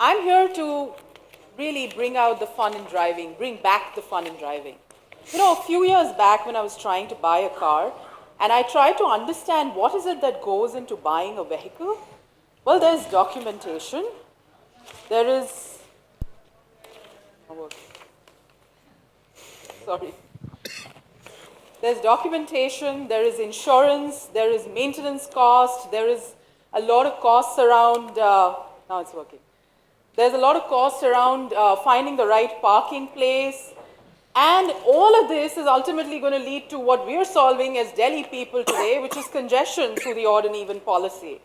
I'm here to really bring out the fun in driving, bring back the fun in driving. You know, a few years back when I was trying to buy a car, and I tried to understand what is it that goes into buying a vehicle. Well, there's documentation, there is, sorry, there's documentation, there is insurance, there is maintenance cost, there is a lot of costs around, now it's working. There's a lot of costs around finding the right parking place. And all of this is ultimately going to lead to what we're solving as Delhi people today, which is congestion through the odd and even policy.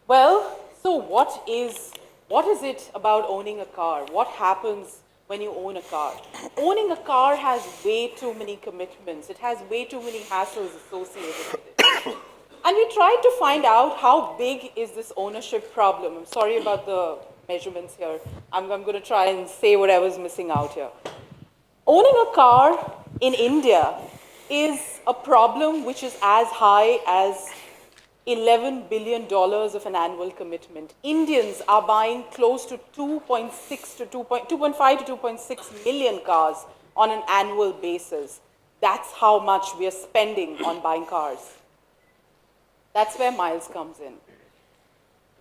Well, so what is it about owning a car? What happens when you own a car? Owning a car has way too many commitments. It has way too many hassles associated with it. And we tried to find out how big is this ownership problem. I'm sorry about the measurements here. I'm going to try and say whatever's missing out here. Owning a car in India is a problem which is as high as $11 billion of an annual commitment. Indians are buying close to 2.5 to 2.6 million cars on an annual basis. That's how much we are spending on buying cars. That's where Miles comes in.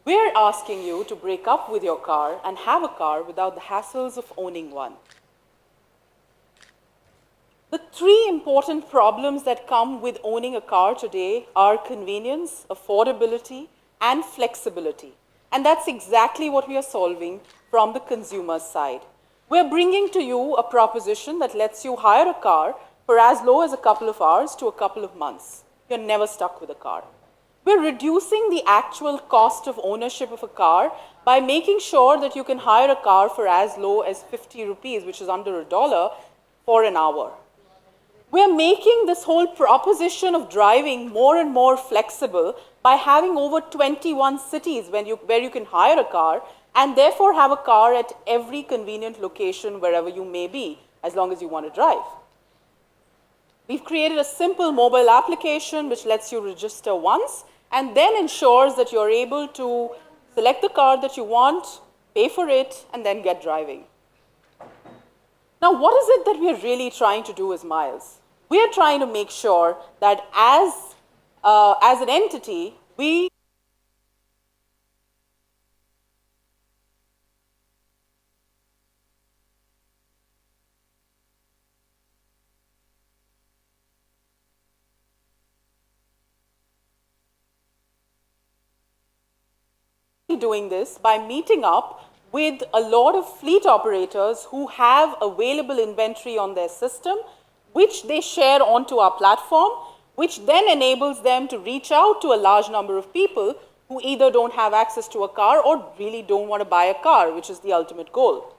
We're asking you to break up with your car and have a car without the hassles of owning one. The three important problems that come with owning a car today are convenience, affordability, and flexibility. And that's exactly what we are solving from the consumer side. We're bringing to you a proposition that lets you hire a car for as low as a couple of hours to a couple of months. You're never stuck with a car. We're reducing the actual cost of ownership of a car by making sure that you can hire a car for as low as 50 rupees, which is under $1, for an hour. We're making this whole proposition of driving more and more flexible by having over 21 cities where you can hire a car and therefore have a car at every convenient location wherever you may be, as long as you want to drive. We've created a simple mobile application which lets you register once and then ensures that you're able to select the car that you want, pay for it, and then get driving. Now, what is it that we're really trying to do as Miles? We are trying to make sure that as an entity, we doing this by meeting up with a lot of fleet operators who have available inventory on their system, which they share onto our platform, which then enables them to reach out to a large number of people who either don't have access to a car or really don't want to buy a car, which is the ultimate goal.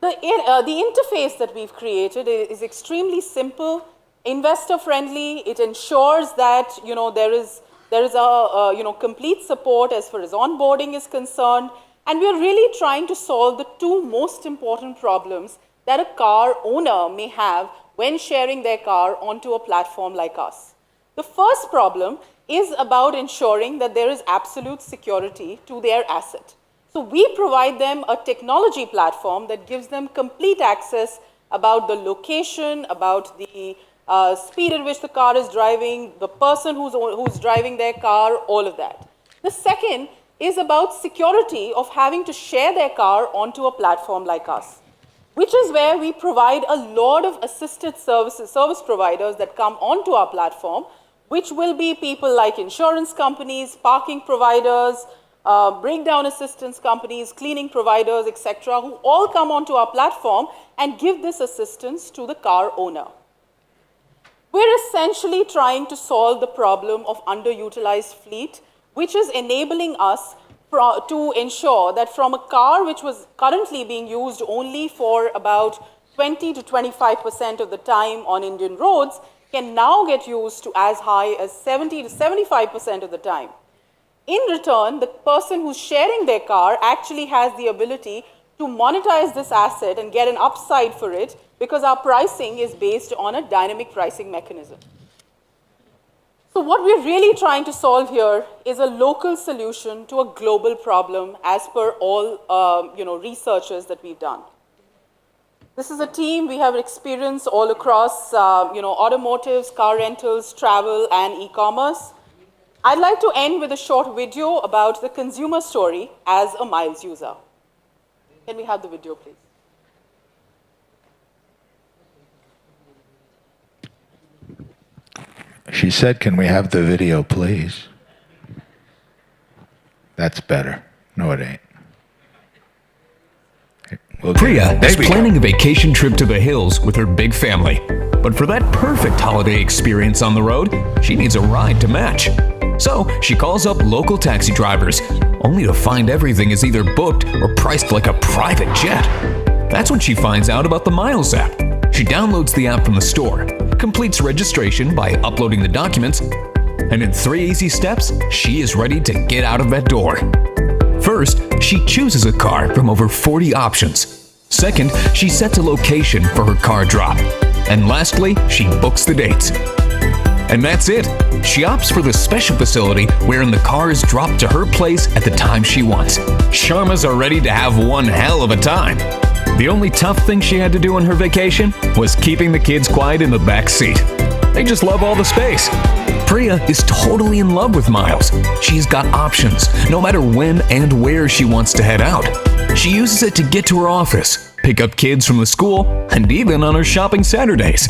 The interface that we've created is extremely simple, investor-friendly. It ensures that there is a complete support as far as onboarding is concerned, and we are really trying to solve the two most important problems that a car owner may have when sharing their car onto a platform like us. The first problem is about ensuring that there is absolute security to their asset. So we provide them a technology platform that gives them complete access about the location, about the speed at which the car is driving, the person who's driving their car, all of that. The second is about security of having to share their car onto a platform like us, which is where we provide a lot of assisted service providers that come onto our platform, which will be people like insurance companies, parking providers, breakdown assistance companies, cleaning providers, etc., who all come onto our platform and give this assistance to the car owner. We're essentially trying to solve the problem of underutilized fleet, which is enabling us to ensure that from a car which was currently being used only for about 20 to 25% of the time on Indian roads can now get used to as high as 70 to 75% of the time. In return, the person who's sharing their car actually has the ability to monetize this asset and get an upside for it because our pricing is based on a dynamic pricing mechanism. So what we're really trying to solve here is a local solution to a global problem as per all researches that we've done. This is a team we have experience all across automotives, car rentals, travel, and e-commerce. I'd like to end with a short video about the consumer story as a Miles user. Can we have the video, please? She said, can we have the video, please? That's better. No, it ain't. Priya is planning a vacation trip to the hills with her big family. But for that perfect holiday experience on the road, she needs a ride to match. So she calls up local taxi drivers, only to find everything is either booked or priced like a private jet. That's when she finds out about the Miles app. She downloads the app from the store, completes registration by uploading the documents, and in 3 easy steps, she is ready to get out of that door. First, she chooses a car from over 40 options. Second, she sets a location for her car drop. And lastly, she books the dates. And that's it. She opts for the special facility wherein the car is dropped to her place at the time she wants. Sharmas are ready to have one hell of a time. The only tough thing she had to do on her vacation was keeping the kids quiet in the back seat. They just love all the space. Priya is totally in love with Miles. She's got options, no matter when and where she wants to head out. She uses it to get to her office, pick up kids from the school, and even on her shopping Saturdays.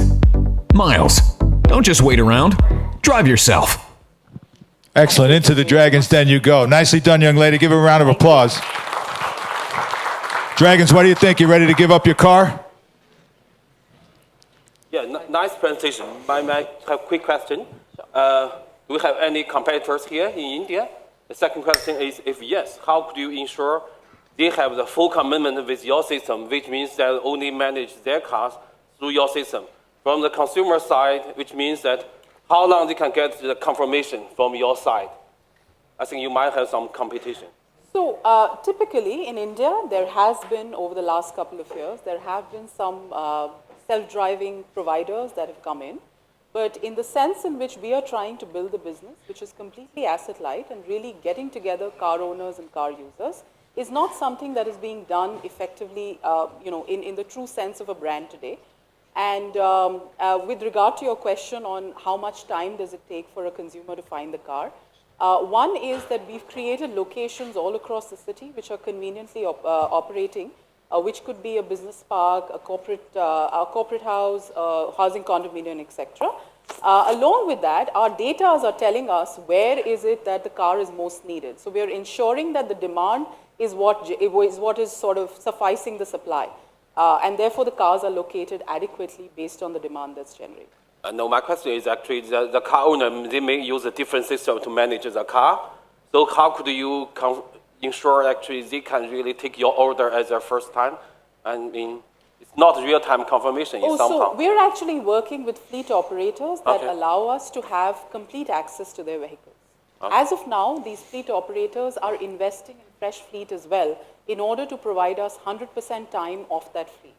Miles, don't just wait around. Drive yourself. Excellent. Into the Dragon's Den you go. Nicely done, young lady. Give her a round of applause. Dragons, what do you think? You ready to give up your car? Yeah, nice presentation. I have a quick question. Do we have any competitors here in India? The second question is, if yes, how could you ensure they have the full commitment with your system, which means that only manage their cars through your system? From the consumer side, which means that how long they can get the confirmation from your side? I think you might have some competition. So typically in India, there has been, over the last couple of years, there have been some self-driving providers that have come in. But in the sense in which we are trying to build a business, which is completely asset-light and really getting together car owners and car users, is not something that is being done effectively, in the true sense of a brand today. And with regard to your question on how much time does it take for a consumer to find the car, one is that we've created locations all across the city which are conveniently operating, which could be a business park, a corporate house, housing condominium, etc. Along with that, our data are telling us where is it that the car is most needed. So we are ensuring that the demand is what is sort of sufficing the supply. And therefore, the cars are located adequately based on the demand that's generated. No, my question is actually the car owner, they may use a different system to manage the car. So how could you ensure actually they can really take your order as their first time? I mean, it's not real-time confirmation in some so we're actually working with fleet operators that allow us to have complete access to their vehicles. Okay. As of now, these fleet operators are investing in fresh fleet as well in order to provide us 100% time of that fleet.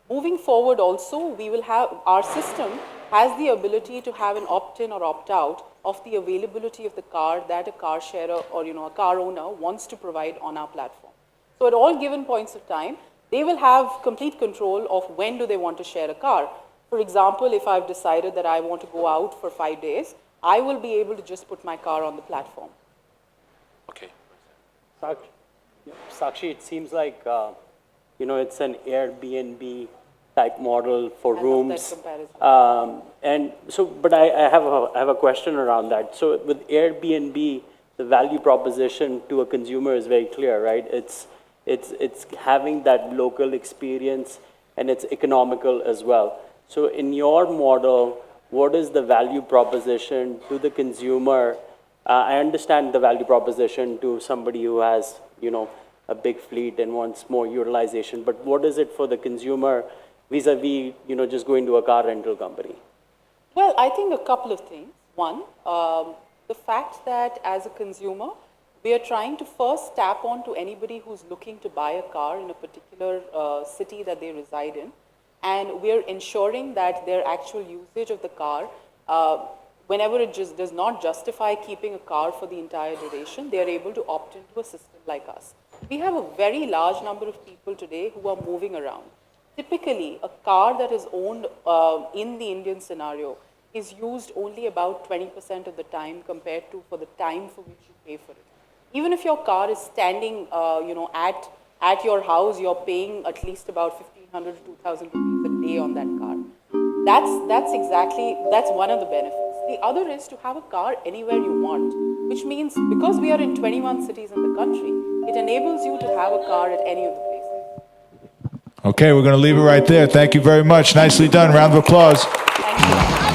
Moving forward also, we will have, our system has the ability to have an opt-in or opt-out of the availability of the car that a car sharer or a car owner wants to provide on our platform. So at all given points of time, they will have complete control of when do they want to share a car. For example, if I've decided that I want to go out for 5 days, I will be able to just put my car on the platform. Okay. Sakshi, it seems like it's an Airbnb type model for rooms. And so, but I have a question around that. So with Airbnb, the value proposition to a consumer is very clear, right? It's having that local experience and it's economical as well. So in your model, what is the value proposition to the consumer? I understand the value proposition to somebody who has, a big fleet and wants more utilization, but what is it for the consumer vis-a-vis, just going to a car rental company? Well, I think a couple of things. One, the fact that as a consumer, we are trying to first tap on to anybody who's looking to buy a car in a particular city that they reside in, and we're ensuring that their actual usage of the car whenever it just does not justify keeping a car for the entire duration, they are able to opt into a system like us. We have a very large number of people today who are moving around. Typically, a car that is owned in the Indian scenario is used only about 20% of the time compared to for the time for which you pay for it. Even if your car is standing, at your house, you're paying at least about 1,500 to 2,000 rupees a day on that car. That's one of the benefits. The other is to have a car anywhere you want, which means because we are in 21 cities in the country, it enables you to have a car at any of the places. Okay, we're going to leave it right there. Thank you very much. Nicely done. Round of applause. Thank you.